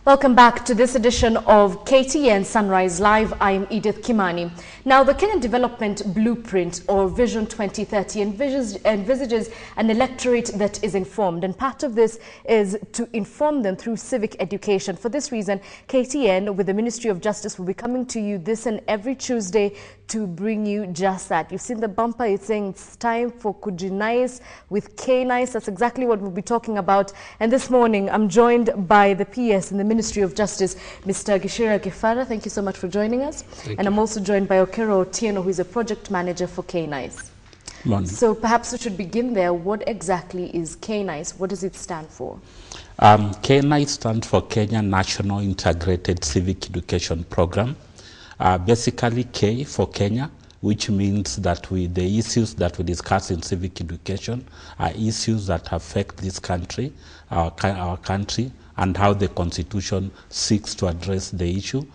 Welcome back to this edition of KTN Sunrise Live. I am Edith Kimani. Now, the Kenyan Development Blueprint, or Vision 2030, envisages an electorate that is informed, and part of this is to inform them through civic education. For this reason, KTN, with the Ministry of Justice, will be coming to you this and every Tuesday to bring you just that. You've seen the bumper, it's saying it's time for Kujinais with K-Nice. That's exactly what we'll be talking about. And this morning, I'm joined by the PS in the Ministry of Justice, Mr. Gishira Gifara. Thank you so much for joining us. And I'm also joined by Okero Otieno, who is a project manager for K-Nice. So perhaps we should begin there. What exactly is K-Nice? What does it stand for? K-Nice stands for Kenya National Integrated Civic Education Program. Basically K for Kenya, which means that the issues that we discuss in civic education are issues that affect this country, our country, and how the Constitution seeks to address the issue.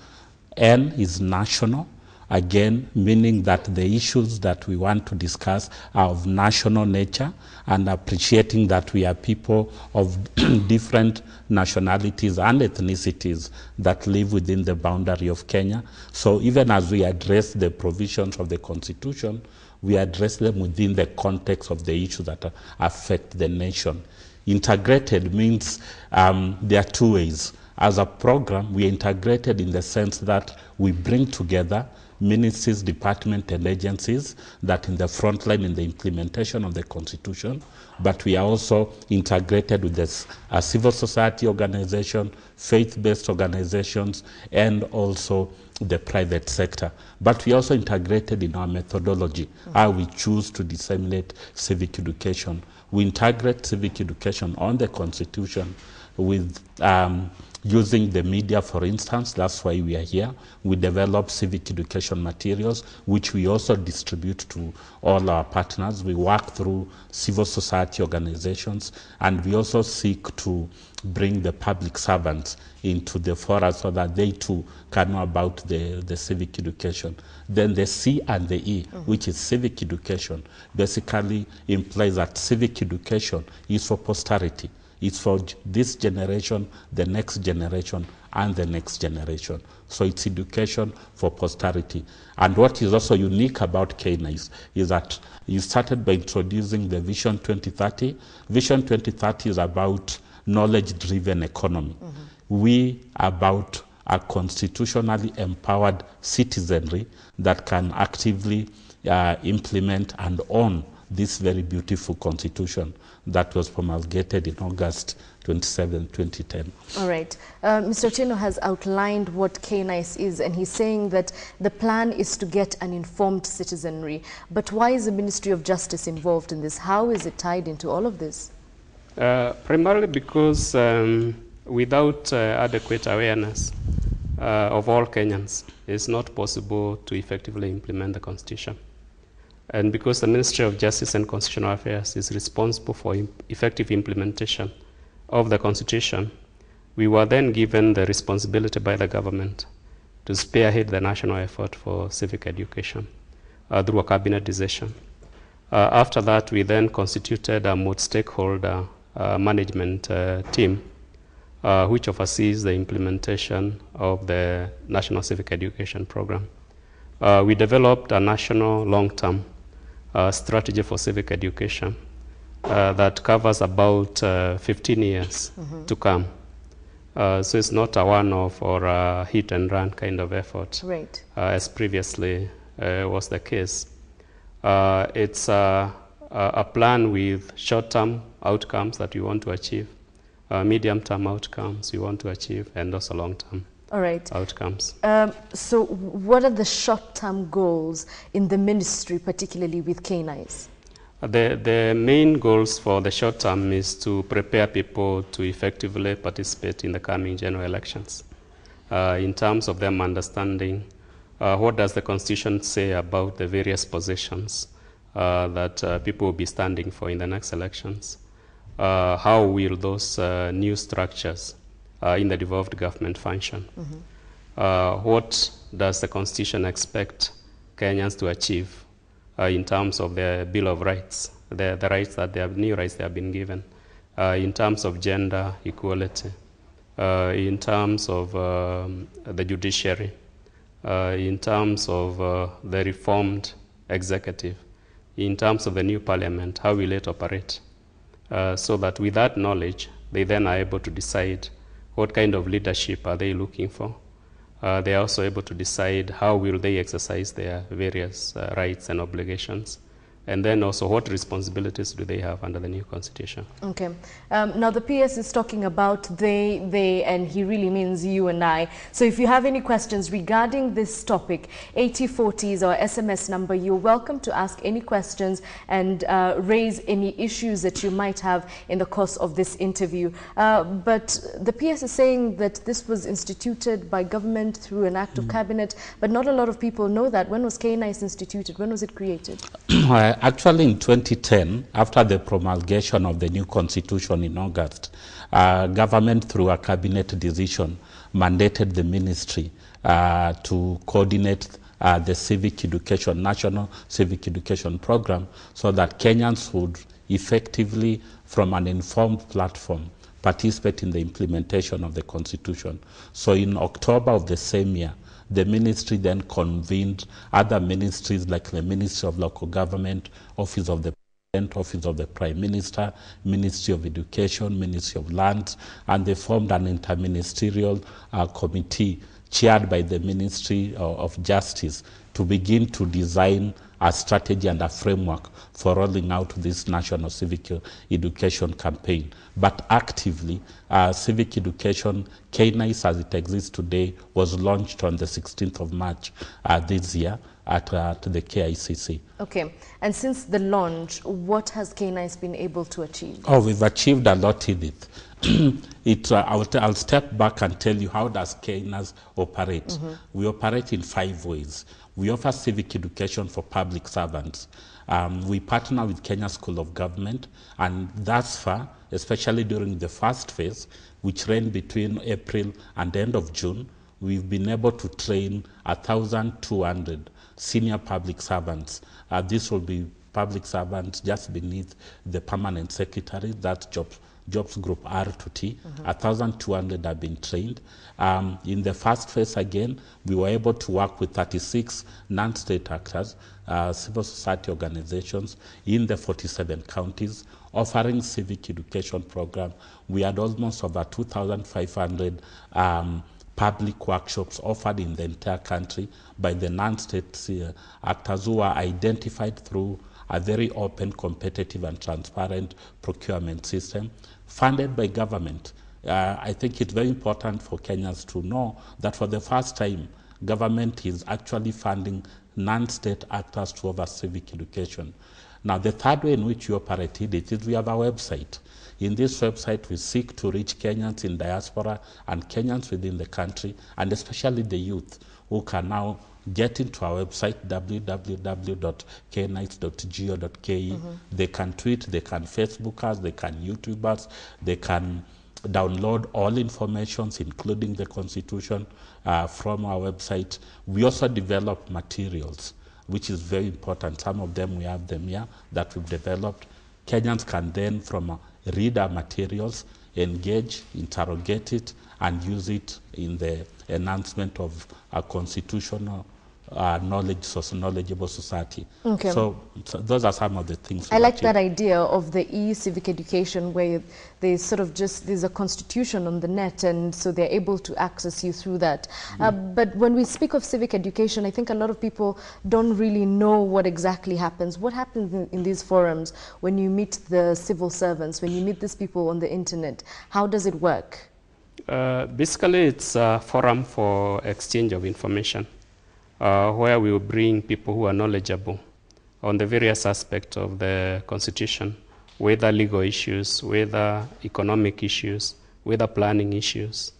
N is national, again, meaning that the issues that we want to discuss are of national nature, and appreciating that we are people of different nationalities and ethnicities that live within the boundary of Kenya. So even as we address the provisions of the Constitution, we address them within the context of the issues that affect the nation. Integrated means there are two ways. As a program, we are integrated in the sense that we bring together ministries, departments, and agencies that in the front line in the implementation of the Constitution, but we are also integrated with this civil society organization, faith-based organizations, and also the private sector. But we also integrated in our methodology, how we choose to disseminate civic education. We integrate civic education on the Constitution with using the media, for instance. That's why we are here. We develop civic education materials, which we also distribute to all our partners. We work through civil society organizations, and we also seek to bring the public servants into the fora so that they too can know about the civic education. Then the C and the E, which is civic education, basically implies that civic education is for posterity. It's for this generation, the next generation, and the next generation. So it's education for posterity. And what is also unique about K-Nice is that you started by introducing the Vision 2030. Vision 2030 is about knowledge-driven economy. We are about a constitutionally empowered citizenry that can actively implement and own this very beautiful constitution that was promulgated in August 27, 2010. All right. Mr. Otieno has outlined what K-Nice is, and he's saying that the plan is to get an informed citizenry. But why is the Ministry of Justice involved in this? How is it tied into all of this? Primarily because without adequate awareness of all Kenyans, it's not possible to effectively implement the Constitution. And because the Ministry of Justice and Constitutional Affairs is responsible for effective implementation of the Constitution, we were then given the responsibility by the government to spearhead the national effort for civic education through a cabinet decision. After that, we then constituted a multi-stakeholder management team which oversees the implementation of the National Civic Education Program. We developed a national long-term strategy for civic education that covers about 15 years to come. So it's not a one-off or a hit-and-run kind of effort, right, as previously was the case. It's a plan with short-term outcomes that we want to achieve, medium-term outcomes we want to achieve, and also long-term outcomes. So what are the short-term goals in the ministry, particularly with K-Nice? The main goals for the short term is to prepare people to effectively participate in the coming general elections in terms of them understanding what does the Constitution say about the various positions that people will be standing for in the next elections. How will those new structures in the devolved government function? What does the Constitution expect Kenyans to achieve in terms of the Bill of Rights, the rights that they have, new rights they have been given, in terms of gender equality, in terms of the judiciary, in terms of the reformed executive, in terms of the new parliament, how will it operate? So that with that knowledge, they then are able to decide what kind of leadership are they looking for. They are also able to decide how will they exercise their various rights and obligations. And then also what responsibilities do they have under the new constitution? Okay. Now the PS is talking about they, and he really means you and I. So if you have any questions regarding this topic, 8040 is our SMS number. You're welcome to ask any questions and raise any issues that you might have in the course of this interview. But the PS is saying that this was instituted by government through an act of cabinet, but not a lot of people know that. When was K-NICE instituted? When was it created? Actually, in 2010, after the promulgation of the new constitution in August, government, through a cabinet decision, mandated the ministry to coordinate the civic education, national civic education program, so that Kenyans would effectively, from an informed platform, participate in the implementation of the constitution. So in October of the same year, the ministry then convened other ministries like the Ministry of Local Government, Office of the President, Office of the Prime Minister, Ministry of Education, Ministry of Lands, and they formed an interministerial committee chaired by the Ministry of Justice to begin to design a strategy and a framework for rolling out this national civic education campaign. But actively, civic education, K-NICE as it exists today, was launched on the 16th of March this year at the KICC. Okay, and since the launch, what has K-NICE been able to achieve? Oh, we've achieved a lot in it. I'll step back and tell you how does K-NICE operate. We operate in 5 ways. We offer civic education for public servants. We partner with Kenya School of Government, and thus far, especially during the first phase, which ran between April and the end of June, we've been able to train 1,200 senior public servants. This will be public servants just beneath the permanent secretary, that's Jobs Group R to T. 1,200 have been trained. In the first phase, again, we were able to work with 36 non-state actors, civil society organizations in the 47 counties, offering civic education program. We had almost over 2,500 public workshops offered in the entire country by the non-state actors who are identified through a very open, competitive, and transparent procurement system funded by government. I think it's very important for Kenyans to know that for the first time, government is actually funding non-state actors to offer civic education. Now, the third way in which we operated it is we have a website. In this website, we seek to reach Kenyans in diaspora and Kenyans within the country, and especially the youth who can now get into our website, www.knights.go.ke. They can tweet, they can Facebook us, they can YouTube us, they can download all information, including the Constitution, from our website. We also develop materials, which is very important. Some of them, we have them here, that we've developed. Kenyans can then, from read our materials, engage, interrogate it, and use it in the enhancement of a constitutional knowledgeable society. Okay. So those are some of the things. I like that idea of the e-civic education, where they sort of just, there's a constitution on the net, and so they're able to access you through that. But when we speak of civic education, I think a lot of people don't really know what exactly happens. What happens in these forums when you meet the civil servants, when you meet these people on the internet? How does it work? Basically, it's a forum for exchange of information. Where we will bring people who are knowledgeable on the various aspects of the Constitution, whether legal issues, whether economic issues, whether planning issues,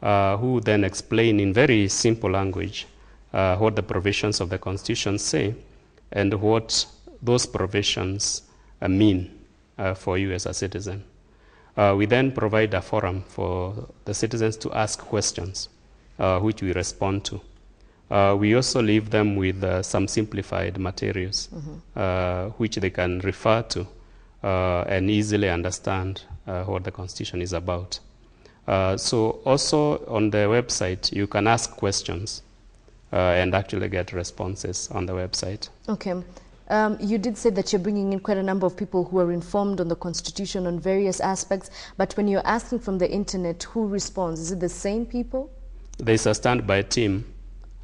who then explain in very simple language what the provisions of the Constitution say and what those provisions mean for you as a citizen. We then provide a forum for the citizens to ask questions, which we respond to. We also leave them with some simplified materials, which they can refer to and easily understand what the Constitution is about. So also on the website, you can ask questions and actually get responses on the website. Okay. You did say that you're bringing in quite a number of people who are informed on the Constitution on various aspects, but when you're asking from the internet, who responds? Is it the same people? There's a standby team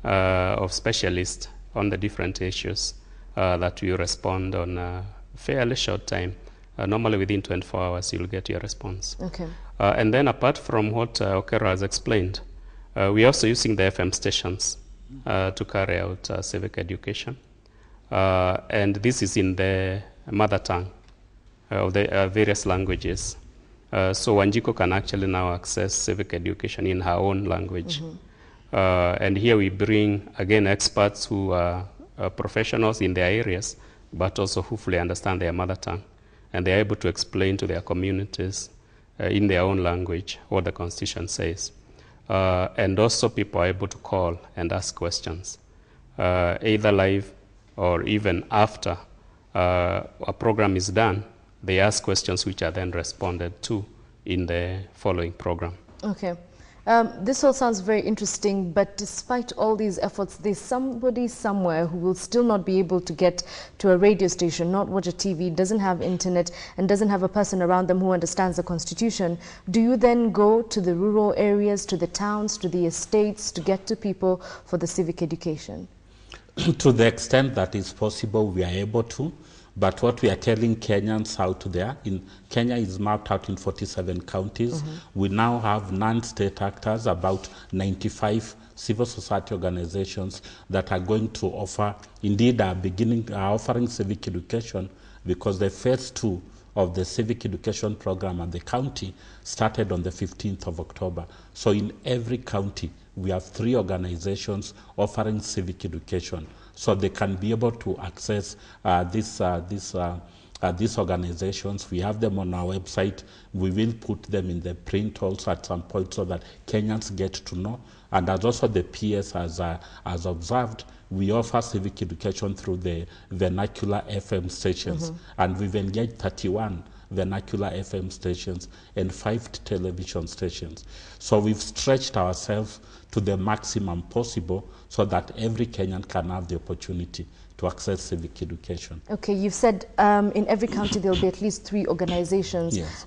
of specialists on the different issues that will respond on a fairly short time. Normally within 24 hours, you'll get your response. Okay. And then apart from what Okero has explained, we're also using the FM stations to carry out civic education. And this is in the mother tongue of the various languages. So Wanjiko can actually now access civic education in her own language. And here we bring, again, experts who are professionals in their areas, but also who fully understand their mother tongue. And they're able to explain to their communities in their own language what the Constitution says. And also people are able to call and ask questions, either live or even after a program is done. They ask questions which are then responded to in the following program. Okay. This all sounds very interesting, but despite all these efforts, there's somebody somewhere who will still not be able to get to a radio station, not watch a TV, doesn't have internet, and doesn't have a person around them who understands the Constitution. Do you then go to the rural areas, to the towns, to the estates to get to people for the civic education? To the extent that is possible, we are able to. But what we are telling Kenyans out there, in Kenya is mapped out in 47 counties. We now have non-state actors, about 95 civil society organizations that are going to offer, indeed are offering civic education, because the phase 2 of the civic education program at the county started on the 15th of October. So in every county, we have 3 organizations offering civic education, so they can be able to access these organizations. We have them on our website. We will put them in the print also at some point so that Kenyans get to know. And as also the PS has observed, we offer civic education through the vernacular FM stations. And we've engaged 31 vernacular FM stations and 5 television stations. So we've stretched ourselves to the maximum possible so that every Kenyan can have the opportunity to access civic education. Okay, you've said in every county there'll be at least 3 organizations. Yes.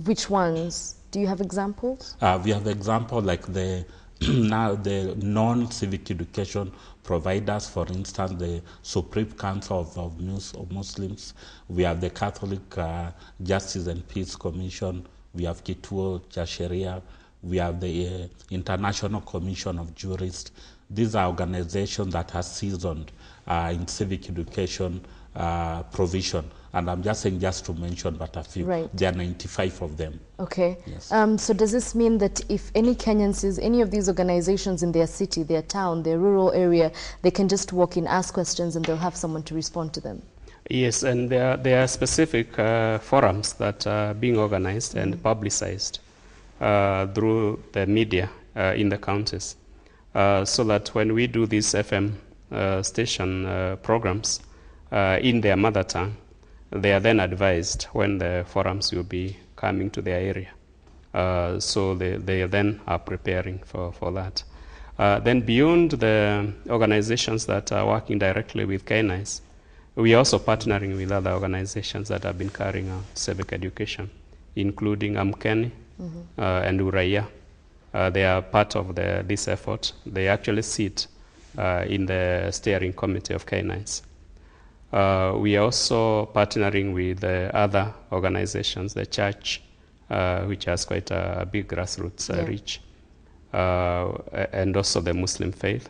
Which ones? Do you have examples? We have examples like the now the non-civic education providers, for instance, the Supreme Council of Muslims. We have the Catholic Justice and Peace Commission. We have Kituo cha Sheria. We have the International Commission of Jurists. These are organizations that are seasoned in civic education provision. And I'm just saying, just to mention but a few. Right. There are 95 of them. Okay. Yes. So does this mean that if any Kenyan sees any of these organizations in their city, their town, their rural area, they can just walk in, ask questions, and they'll have someone to respond to them? Yes, and there are specific forums that are being organized and publicized through the media in the counties, so that when we do these FM station programs in their mother tongue, they are then advised when the forums will be coming to their area. So they then are preparing for that. Then beyond the organizations that are working directly with K-9s, we are also partnering with other organizations that have been carrying out civic education, including Amkeni and Uraia. They are part of this effort. They actually sit in the steering committee of K-9s. We are also partnering with other organizations, the church, which has quite a big grassroots reach, and also the Muslim faith.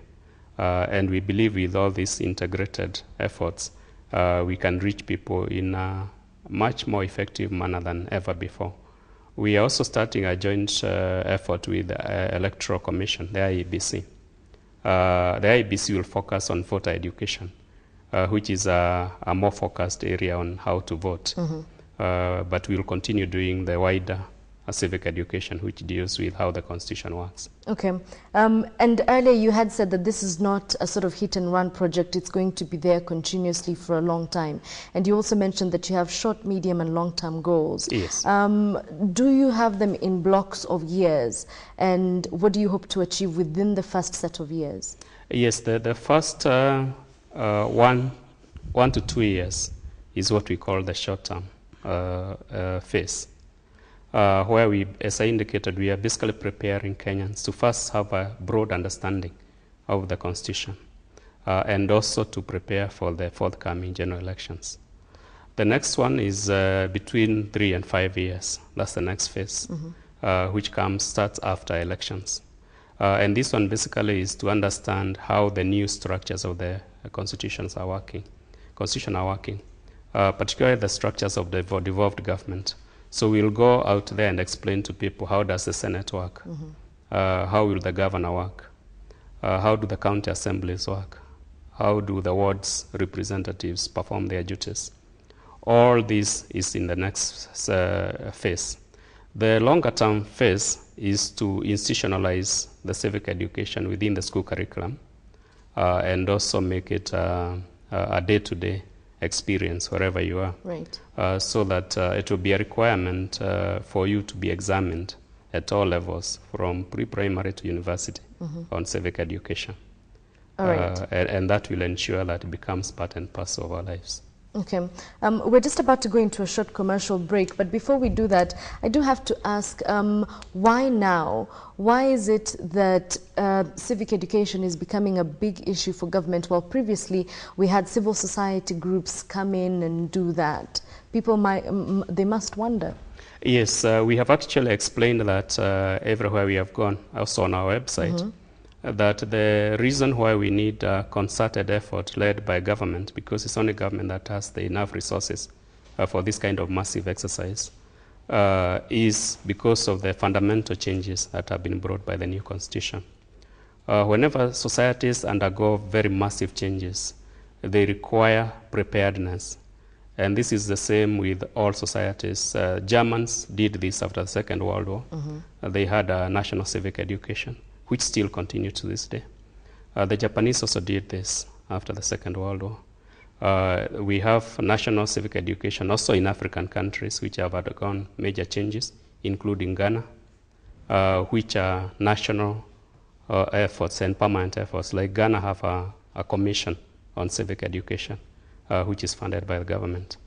And we believe with all these integrated efforts, we can reach people in a much more effective manner than ever before. We are also starting a joint effort with the Electoral Commission, the IEBC. The IEBC will focus on voter education, which is a more focused area on how to vote. But we'll continue doing the wider civic education, which deals with how the Constitution works. Okay. And earlier you had said that this is not a sort of hit-and-run project. It's going to be there continuously for a long time. And you also mentioned that you have short, medium, and long-term goals. Yes. Do you have them in blocks of years? And what do you hope to achieve within the first set of years? Yes, the first 1 to 2 years is what we call the short-term phase, where we, as I indicated, we are basically preparing Kenyans to first have a broad understanding of the Constitution and also to prepare for the forthcoming general elections. The next one is between 3 and 5 years. That's the next phase, which starts after elections. And this one basically is to understand how the new structures of the constitution are working, particularly the structures of the devolved government. So we'll go out there and explain to people, how does the Senate work? How will the governor work? How do the county assemblies work? How do the wards representatives perform their duties? All this is in the next phase. The longer term phase is to institutionalize the civic education within the school curriculum and also make it a day-to-day experience wherever you are. Right. So that it will be a requirement for you to be examined at all levels, from pre-primary to university, on civic education. All right. And that will ensure that it becomes part and parcel of our lives. Okay. We're just about to go into a short commercial break, but before we do that, I do have to ask, why now? Why is it that civic education is becoming a big issue for government, while previously we had civil society groups come in and do that? People they must wonder. Yes, we have actually explained that everywhere we have gone, also on our website, that the reason why we need a concerted effort led by government, because it's only government that has the enough resources for this kind of massive exercise, is because of the fundamental changes that have been brought by the new constitution. Whenever societies undergo very massive changes, they require preparedness. And this is the same with all societies. Germans did this after the Second World War. They had a national civic education, which still continue to this day. The Japanese also did this after the Second World War. We have national civic education also in African countries which have undergone major changes, including Ghana, which are national efforts and permanent efforts. Like Ghana have a commission on civic education, which is funded by the government.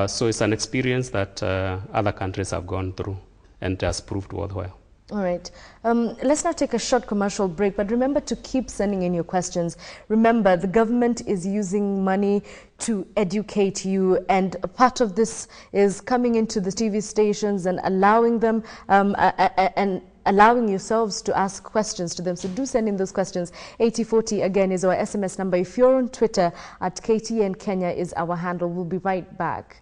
So it's an experience that other countries have gone through and has proved worthwhile. All right. Let's now take a short commercial break, but remember to keep sending in your questions. Remember, the government is using money to educate you, and a part of this is coming into the TV stations and allowing them and allowing yourselves to ask questions to them. So do send in those questions. 8040 again is our SMS number. If you're on Twitter, at KTN Kenya is our handle. We'll be right back.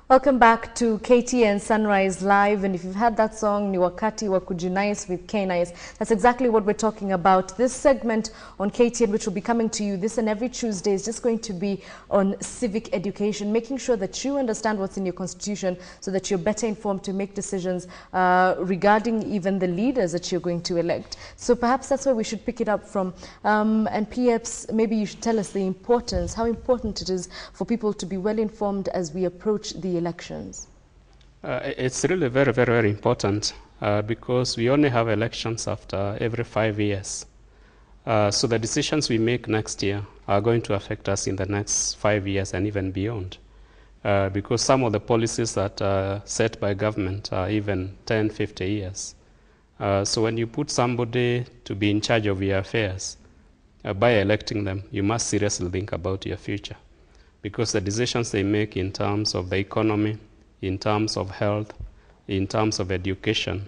Welcome back to KTN Sunrise Live, and if you've heard that song, Ni Wakati wa Kujinais with K-Nice, that's exactly what we're talking about. This segment on KTN, which will be coming to you this and every Tuesday, is just going to be on civic education, making sure that you understand what's in your constitution so that you're better informed to make decisions regarding even the leaders that you're going to elect. So perhaps that's where we should pick it up from. And perhaps maybe you should tell us the importance, how important it is for people to be well informed as we approach the elections. It's really very, very, very important because we only have elections after every 5 years. So the decisions we make next year are going to affect us in the next 5 years and even beyond. Because some of the policies that are set by government are even 10, 50 years. So when you put somebody to be in charge of your affairs, by electing them, you must seriously think about your future, because the decisions they make in terms of the economy, in terms of health, in terms of education,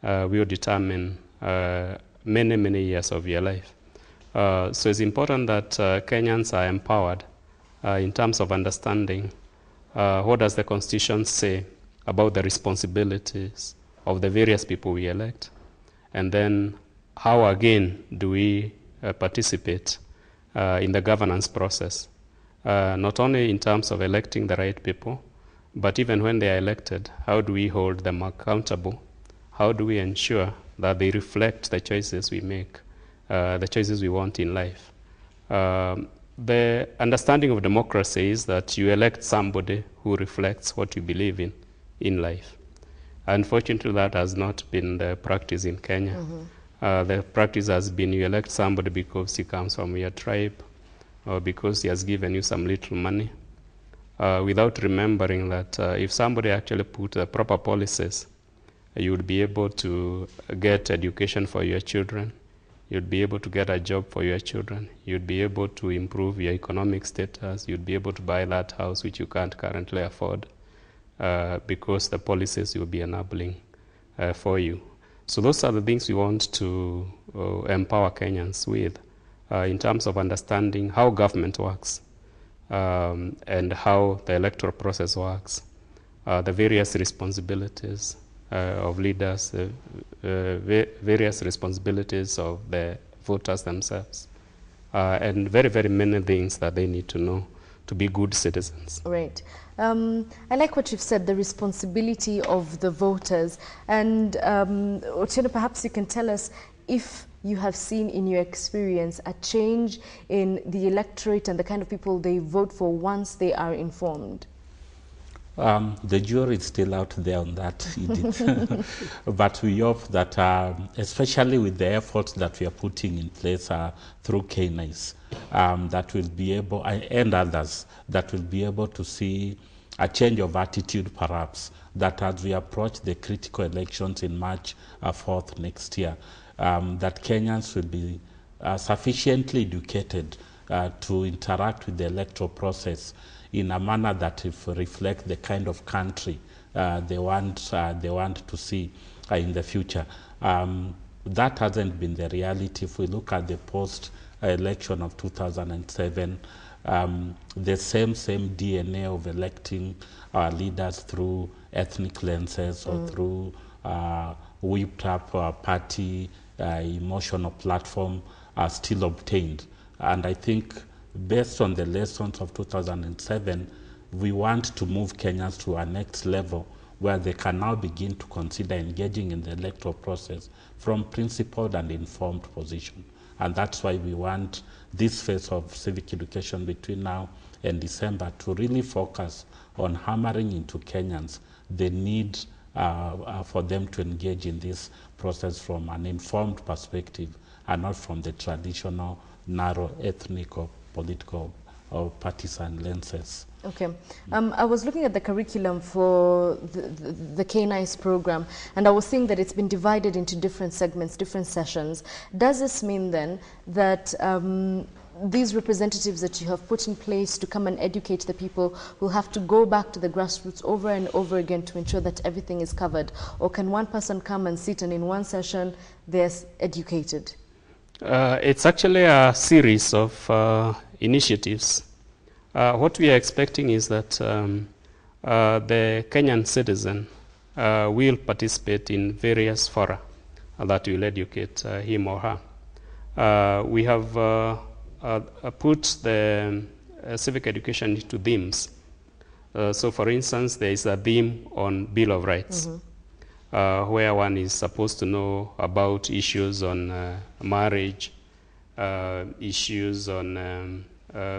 will determine many, many years of your life. So it's important that Kenyans are empowered in terms of understanding what does the Constitution say about the responsibilities of the various people we elect, and then how again do we participate in the governance process, not only in terms of electing the right people, but even when they are elected, how do we hold them accountable? How do we ensure that they reflect the choices we make, the choices we want in life? The understanding of democracy is that you elect somebody who reflects what you believe in life. Unfortunately, that has not been the practice in Kenya. The practice has been you elect somebody because he comes from your tribe or because he has given you some little money, without remembering that if somebody actually put the proper policies, you would be able to get education for your children, you'd be able to get a job for your children, you'd be able to improve your economic status, you'd be able to buy that house which you can't currently afford, because the policies will be enabling for you. So those are the things we want to empower Kenyans with, in terms of understanding how government works, and how the electoral process works, the various responsibilities of leaders, various responsibilities of the voters themselves, and very, very many things that they need to know to be good citizens. Right. I like what you've said, the responsibility of the voters. And Otieno, perhaps you can tell us if you have seen in your experience a change in the electorate and the kind of people they vote for once they are informed. The jury is still out there on that, Edith. But we hope that, especially with the efforts that we are putting in place through KNICE, that will be able, and others, that will be able to see a change of attitude, perhaps, that as we approach the critical elections in March 4th next year, that Kenyans will be sufficiently educated to interact with the electoral process in a manner that reflects the kind of country they want to see in the future. That hasn't been the reality. If we look at the post-election of 2007, the same DNA of electing our leaders through ethnic lenses or through whipped up party emotional platform are still obtained. And I think based on the lessons of 2007, we want to move Kenyans to our next level where they can now begin to consider engaging in the electoral process from principled and informed position. And that's why we want this phase of civic education between now and December to really focus on hammering into Kenyans the need for them to engage in this process from an informed perspective and not from the traditional narrow ethnic or political or partisan lenses. Okay. I was looking at the curriculum for the KNICE program, and I was seeing that it's been divided into different segments, different sessions. Does this mean then that these representatives that you have put in place to come and educate the people will have to go back to the grassroots over and over again to ensure that everything is covered? Or can one person come and sit and in one session they're educated? It's actually a series of initiatives. What we are expecting is that the Kenyan citizen will participate in various fora that will educate him or her. We have put the civic education into themes. So for instance, there is a theme on Bill of Rights, where one is supposed to know about issues on marriage, issues on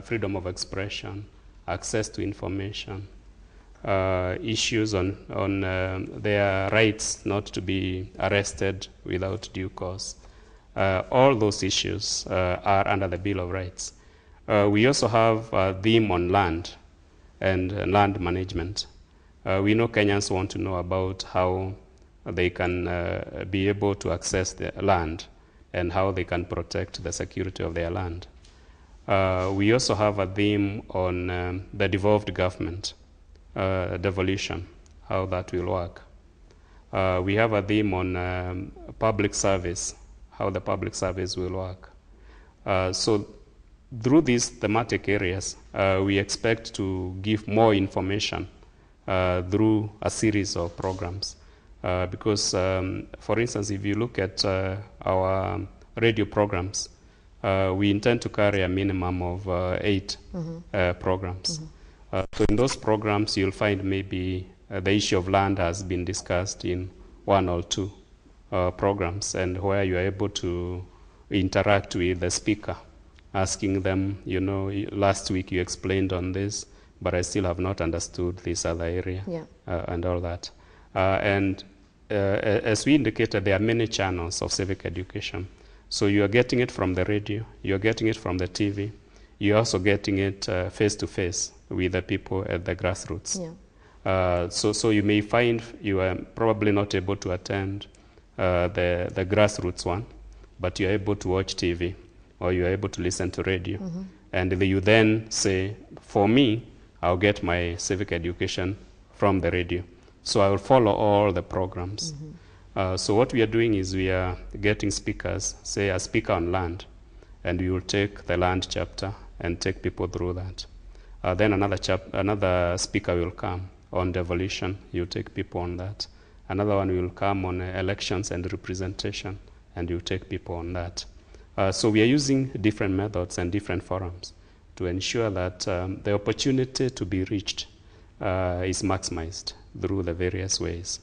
freedom of expression, access to information, issues on their rights not to be arrested without due cause. All those issues are under the Bill of Rights. We also have a theme on land and land management. We know Kenyans want to know about how they can be able to access the land and how they can protect the security of their land. We also have a theme on the devolved government, devolution, how that will work. We have a theme on public service, how the public service will work. So through these thematic areas, we expect to give more information through a series of programs. Because, for instance, if you look at our radio programs, we intend to carry a minimum of 8 programs. So in those programs, you'll find maybe the issue of land has been discussed in 1 or 2 programs, and where you are able to interact with the speaker, asking them, you know, last week you explained on this, but I still have not understood this other area, and all that. And as we indicated, there are many channels of civic education. So you are getting it from the radio, you're getting it from the TV, you're also getting it face-to-face with the people at the grassroots. So you may find you are probably not able to attend the grassroots one, but you're able to watch TV, or you're able to listen to radio. And you then say, for me, I'll get my civic education from the radio. So I will follow all the programs. So what we are doing is we are getting speakers, say a speaker on land, and we will take the land chapter and take people through that. Then another speaker will come on devolution, you take people on that. Another one will come on elections and representation, and you take people on that. So we are using different methods and different forums to ensure that the opportunity to be reached is maximized through the various ways.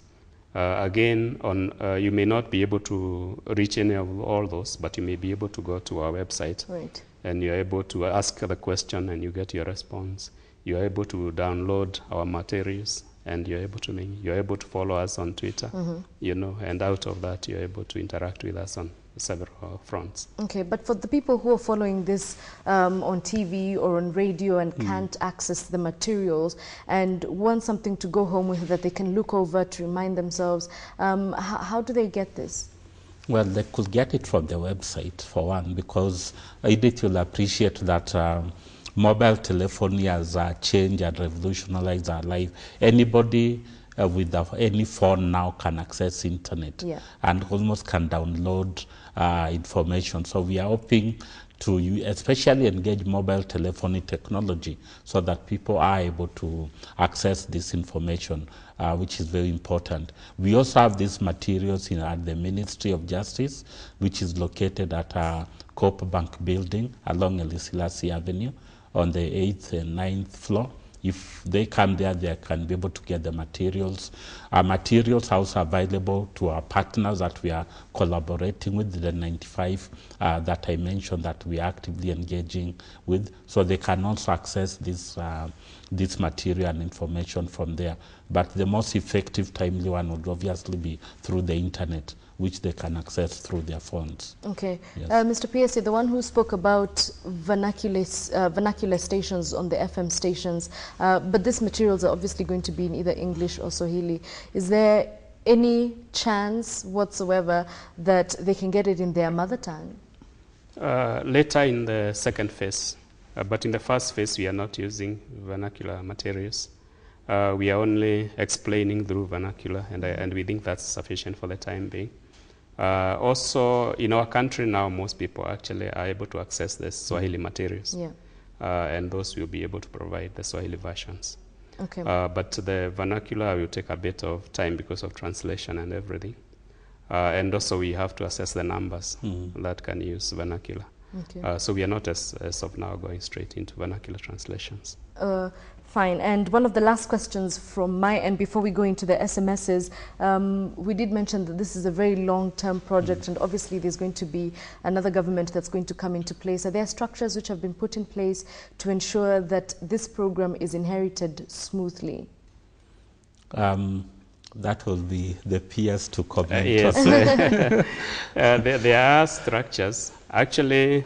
Again, you may not be able to reach any of all those, but you may be able to go to our website, and you're able to ask the question and you get your response. You're able to download our materials, and you're able to follow us on Twitter, you know, and out of that you're able to interact with us on several fronts. Okay, but for the people who are following this on TV or on radio and can't access the materials and want something to go home with that they can look over to remind themselves, how do they get this? Well, they could get it from the website, for one, because Edith will appreciate that mobile telephony has changed and revolutionized our life. Anybody with any phone now can access internet and almost can download information. So we are hoping to especially engage mobile telephony technology so that people are able to access this information, which is very important. We also have these materials at the Ministry of Justice, which is located at Coop Bank building along Elisilasi Avenue on the 8th and 9th floor. If they come there, they can be able to get the materials. Our materials are also available to our partners that we are collaborating with, the 95 that I mentioned that we are actively engaging with, so they can also access this material and information from there. But the most effective, timely one would obviously be through the internet, which they can access through their phones. Okay. Yes. Mr. PSA, the one who spoke about vernacular stations on the FM stations, but these materials are obviously going to be in either English or Swahili. Is there any chance whatsoever that they can get it in their mother tongue? Later in the second phase, but in the first phase we are not using vernacular materials. We are only explaining through vernacular, and we think that's sufficient for the time being. Also, in our country now, most people actually are able to access the Swahili materials, and those will be able to provide the Swahili versions. Okay. But the vernacular will take a bit of time because of translation and everything. And also we have to assess the numbers that can use vernacular. Okay. So we are not as of now going straight into vernacular translations. Fine. And one of the last questions from my end before we go into the SMSs, we did mention that this is a very long-term project, and obviously there's going to be another government that's going to come into place. Are there structures which have been put in place to ensure that this program is inherited smoothly? That will be the PS to comment. Yes. There are structures. Actually,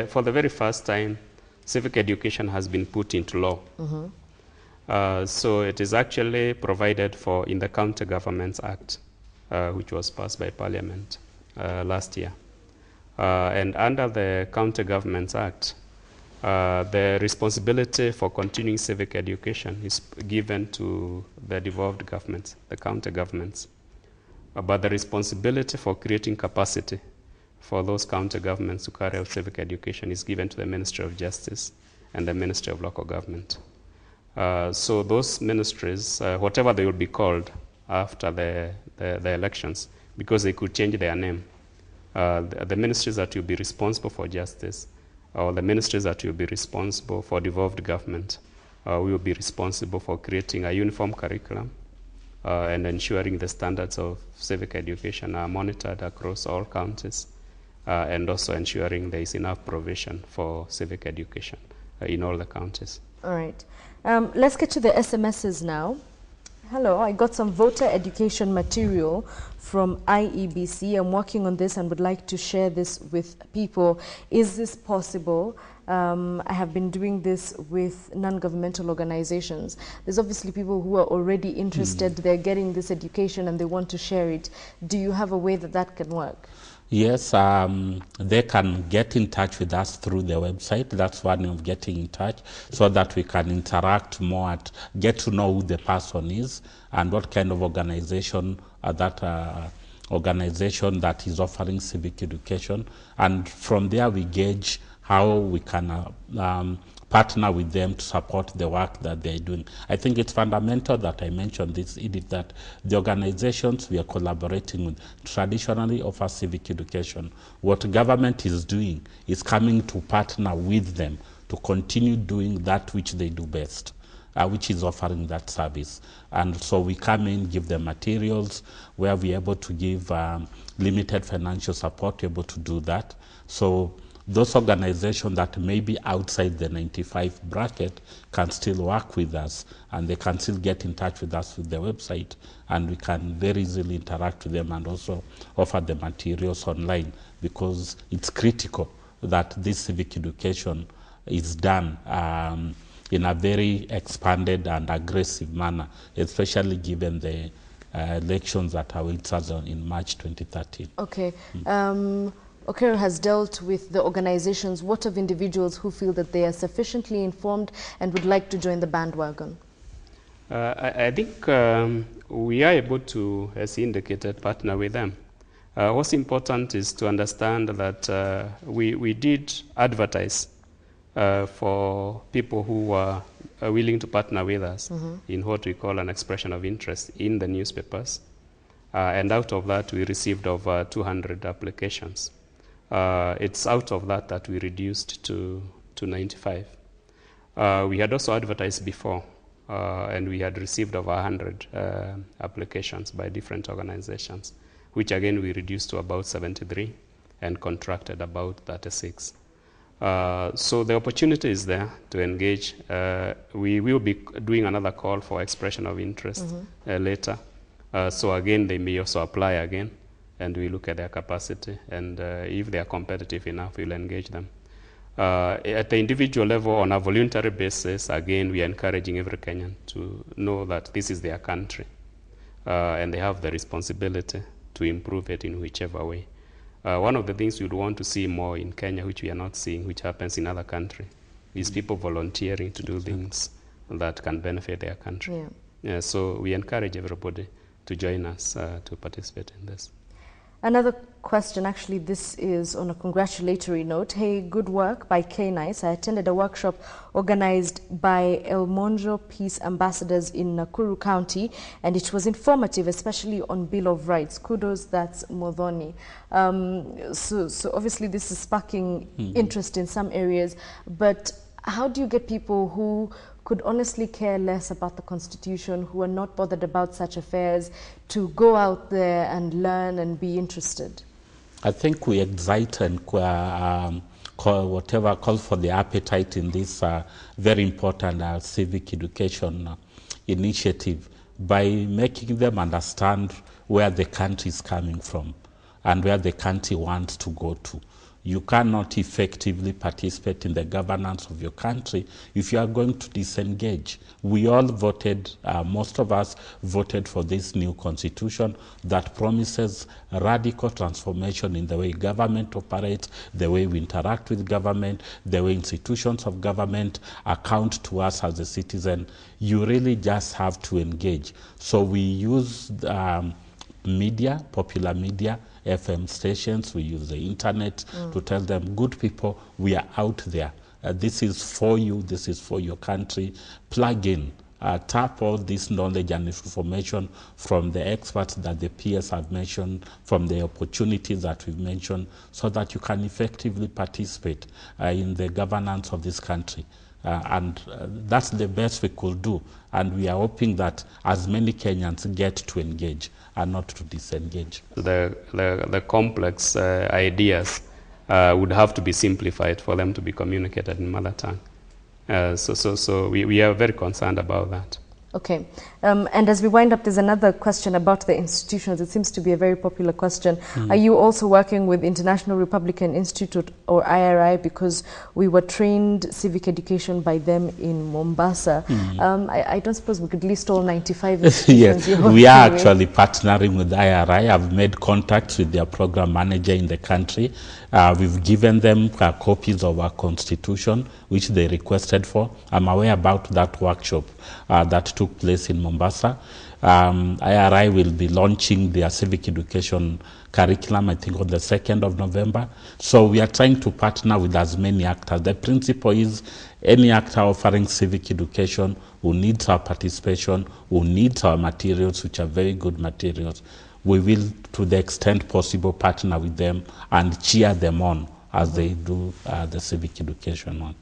for the very first time, civic education has been put into law. So it is actually provided for in the County Governments Act, which was passed by Parliament last year. And under the County Governments Act, the responsibility for continuing civic education is given to the devolved governments, the county governments. But the responsibility for creating capacity for those county governments to carry out civic education is given to the Ministry of Justice and the Ministry of Local Government. So those ministries, whatever they will be called after the elections, because they could change their name, the ministries that will be responsible for justice, or the ministries that will be responsible for devolved government, will be responsible for creating a uniform curriculum and ensuring the standards of civic education are monitored across all counties, and also ensuring there is enough provision for civic education in all the counties. All right. Let's get to the SMSs now. Hello, I got some voter education material from IEBC. I'm working on this and would like to share this with people. Is this possible? I have been doing this with non-governmental organizations. There's obviously people who are already interested. They're getting this education and they want to share it. Do you have a way that that can work? Yes, they can get in touch with us through the website. That's one way of getting in touch, so that we can interact more, get to know who the person is and what kind of organization organization that is offering civic education. And from there we gauge how we can partner with them to support the work that they're doing. I think it's fundamental that I mentioned this, Edith, that the organizations we are collaborating with traditionally offer civic education. What government is doing is coming to partner with them to continue doing that which they do best, which is offering that service. And so we come in, give them materials where we're able to give limited financial support, able to do that. So those organizations that may be outside the 95 bracket can still work with us, and they can still get in touch with us with the website, and we can very easily interact with them and also offer the materials online, because it's critical that this civic education is done in a very expanded and aggressive manner, especially given the elections that await us in March 2013. Okay. Okero has dealt with the organizations. What of individuals who feel that they are sufficiently informed and would like to join the bandwagon? I think we are able to, as indicated, partner with them. What's important is to understand that we did advertise for people who were willing to partner with us in what we call an expression of interest in the newspapers. And out of that, we received over 200 applications. It's out of that we reduced to 95. We had also advertised before, and we had received over 100 applications by different organizations, which again we reduced to about 73 and contracted about 36. So the opportunity is there to engage. We will be doing another call for expression of interest later. So again, they may also apply again, and we look at their capacity, and if they are competitive enough, we'll engage them. At the individual level, on a voluntary basis, again, we are encouraging every Kenyan to know that this is their country, and they have the responsibility to improve it in whichever way. One of the things we'd want to see more in Kenya, which we are not seeing, which happens in other countries, is people volunteering to do things that can benefit their country. Yeah, so we encourage everybody to join us to participate in this. Another question, actually, this is on a congratulatory note. Hey, good work by K-Nice. I attended a workshop organized by El Monjo Peace Ambassadors in Nakuru County, and it was informative, especially on Bill of Rights. Kudos, that's Modhoni. So obviously this is sparking interest in some areas, but how do you get people who could honestly care less about the Constitution, who are not bothered about such affairs, to go out there and learn and be interested? I think we excite and call for the appetite in this very important civic education initiative by making them understand where the country is coming from. and where the country wants to go to. You cannot effectively participate in the governance of your country if you are going to disengage. We all voted, most of us voted for this new constitution that promises radical transformation in the way government operates, the way we interact with government, the way institutions of government account to us as a citizen. You really just have to engage. So we use media, popular media, FM stations, we use the internet to tell them, good people, we are out there. This is for you, this is for your country. Plug in, tap all this knowledge and information from the experts that the peers have mentioned, from the opportunities that we've mentioned, so that you can effectively participate in the governance of this country. And that's the best we could do. And we are hoping that as many Kenyans get to engage and not to disengage. The complex ideas would have to be simplified for them to be communicated in mother tongue. So we are very concerned about that. Okay. And as we wind up, there's another question about the institutions. It seems to be a very popular question. Are you also working with International Republican Institute or IRI, because we were trained civic education by them in Mombasa? I don't suppose we could list all 95 institutions. Yes, we are actually partnering with IRI. I've made contacts with their program manager in the country. We've given them copies of our constitution, which they requested for. I'm aware about that workshop that took place in Mombasa. IRI will be launching their civic education curriculum, I think, on the 2nd of November. So we are trying to partner with as many actors. The principle is any actor offering civic education who needs our participation, who needs our materials, which are very good materials, we will, to the extent possible, partner with them and cheer them on as they do the civic education work.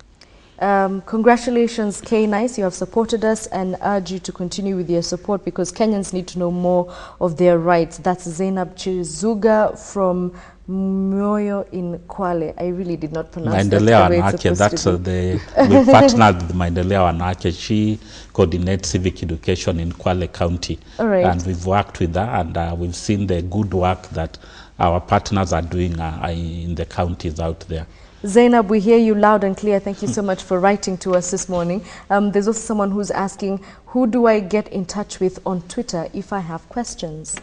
Congratulations, K-Nice. You have supported us and urge you to continue with your support, because Kenyans need to know more of their rights. That's Zainab Chizuga from Moyo in Kwale. I really did not pronounce that the way it's supposed to be. We partnered with Maendeleo Wanawake. She coordinates civic education in Kwale County. All right. And we've worked with her, and we've seen the good work that our partners are doing in the counties out there. Zainab, we hear you loud and clear. Thank you so much for writing to us this morning. There's also someone who's asking, who do I get in touch with on Twitter if I have questions?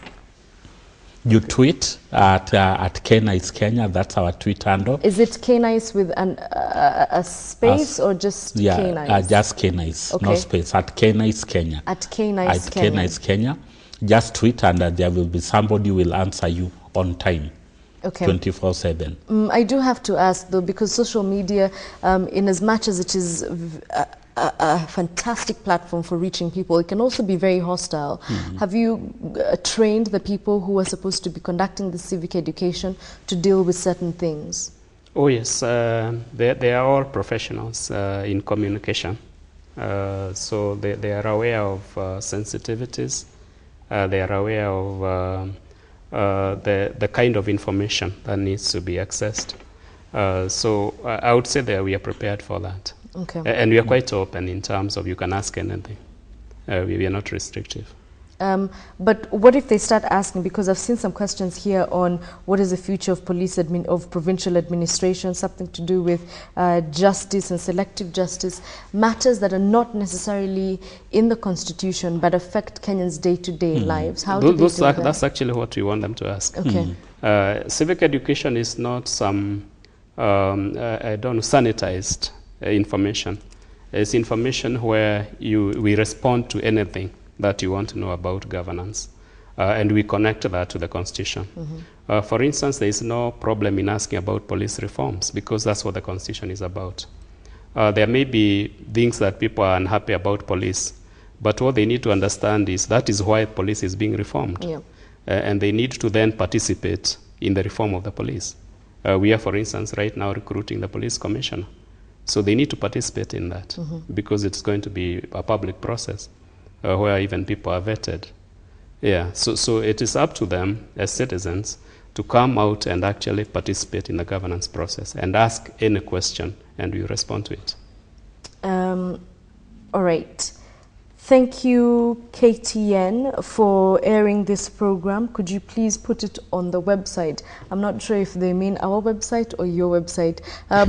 You tweet at K-Nice Kenya. That's our tweet handle. Is it K-Nice with a space or just K-Nice? Yeah, just K-Nice, okay. No space. At K-Nice Kenya. At K-Nice Kenya. K-Nice Kenya. Just tweet, and there will be somebody who will answer you on time. Okay. 24/7. I do have to ask, though, because social media, in as much as it is a fantastic platform for reaching people, it can also be very hostile. Have you trained the people who are supposed to be conducting the civic education to deal with certain things? Oh yes, they are all professionals in communication. So they are aware of sensitivities. They are aware of the kind of information that needs to be accessed. So I would say that we are prepared for that. Okay. And we are quite open in terms of you can ask anything. We are not restrictive. But what if they start asking, because I've seen some questions here on what is the future of of provincial administration, something to do with justice and selective justice, matters that are not necessarily in the constitution but affect Kenyans' day-to-day lives. How do they do that? That's actually what we want them to ask. Okay. Civic education is not some, sanitized information. It's information where we respond to anything that you want to know about governance, and we connect that to the Constitution. For instance, there is no problem in asking about police reforms, because that's what the Constitution is about. There may be things that people are unhappy about police, but what they need to understand is that is why police is being reformed. Yeah. And they need to then participate in the reform of the police. We are, for instance, right now recruiting the police commissioner. So they need to participate in that, because it's going to be a public process. Where even people are vetted. Yeah, so it is up to them as citizens to come out and actually participate in the governance process and ask any question, and we respond to it. All right. Thank you, KTN, for airing this program. Could you please put it on the website? I'm not sure if they mean our website or your website,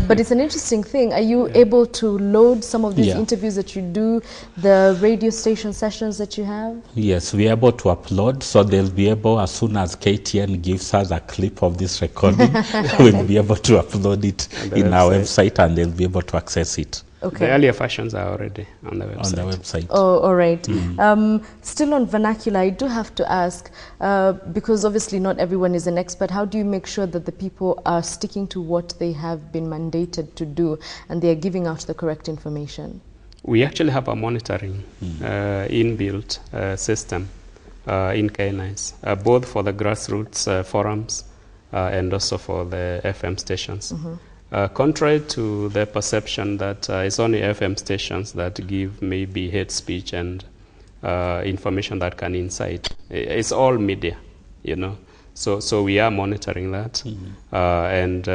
but it's an interesting thing. Are you able to load some of these interviews that you do, the radio station sessions that you have? Yes, we're able to upload, so they'll be able, as soon as KTN gives us a clip of this recording, we'll be able to upload it in our website, and they'll be able to access it. Okay. The earlier versions are already on the website. Oh, all right. Still on vernacular, I do have to ask, because obviously not everyone is an expert, how do you make sure that the people are sticking to what they have been mandated to do and they are giving out the correct information? We actually have a monitoring inbuilt system in K9s, both for the grassroots forums and also for the FM stations. Contrary to the perception that it's only FM stations that give maybe hate speech and information that can incite, it's all media, you know. So we are monitoring that, and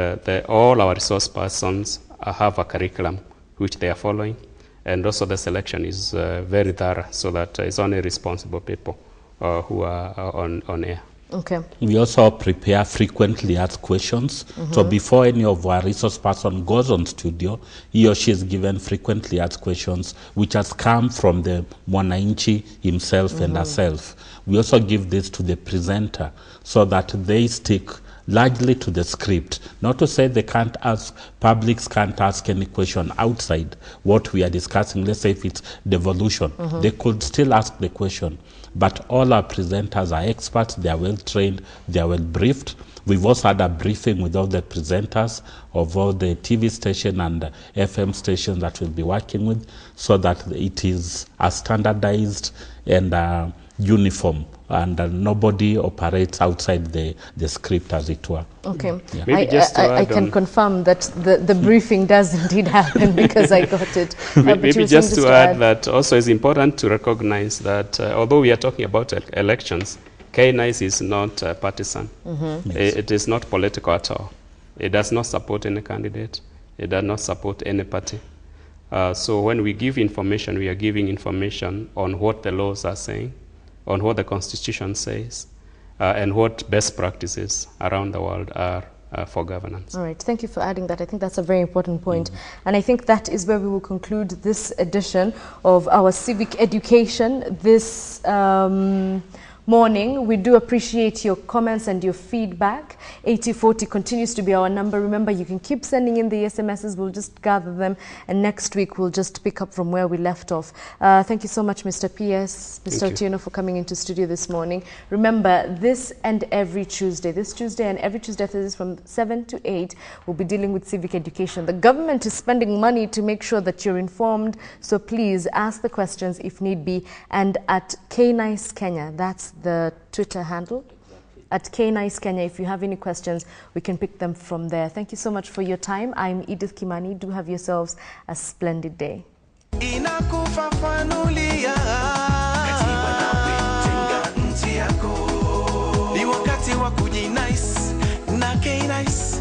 all our resource persons have a curriculum which they are following, and also the selection is very thorough, so that it's only responsible people who are on air. Okay. We also prepare frequently asked questions. So before any of our resource person goes on studio, he or she is given frequently asked questions, which has come from the Mwananchi himself and herself. We also give this to the presenter so that they stick largely to the script. Not to say they can't ask, publics can't ask any question outside what we are discussing. Let's say if it's devolution, they could still ask the question. But all our presenters are experts, they are well trained, they are well briefed. We've also had a briefing with all the presenters of all the TV station and FM stations that we'll be working with, so that it is a standardized and uniform, and nobody operates outside the script, as it were. Okay. Yeah. I can confirm that the briefing does indeed happen, because I got it. Maybe just to add that also it's important to recognize that although we are talking about elections, K9 is not partisan. It is not political at all. It does not support any candidate. It does not support any party. So when we give information, we are giving information on what the laws are saying, on what the Constitution says, and what best practices around the world are for governance. All right, thank you for adding that. I think that's a very important point. And I think that is where we will conclude this edition of our civic education this morning. We do appreciate your comments and your feedback. 8040 continues to be our number. Remember, you can keep sending in the SMSs. We'll just gather them, and next week we'll just pick up from where we left off. Thank you so much, Mr. PS, Mr. Otieno, for coming into studio this morning. Remember, this and every Tuesday, this Tuesday and every Tuesday after this, from 7 to 8, we'll be dealing with civic education. The government is spending money to make sure that you're informed, so please ask the questions if need be. And at K-Nice Kenya, that's the Twitter handle, at K-Nice Kenya. If you have any questions, we can pick them from there. Thank you so much for your time. I'm Edith Kimani. Do have yourselves a splendid day. Ni wakati wa kujinice na K-Nice.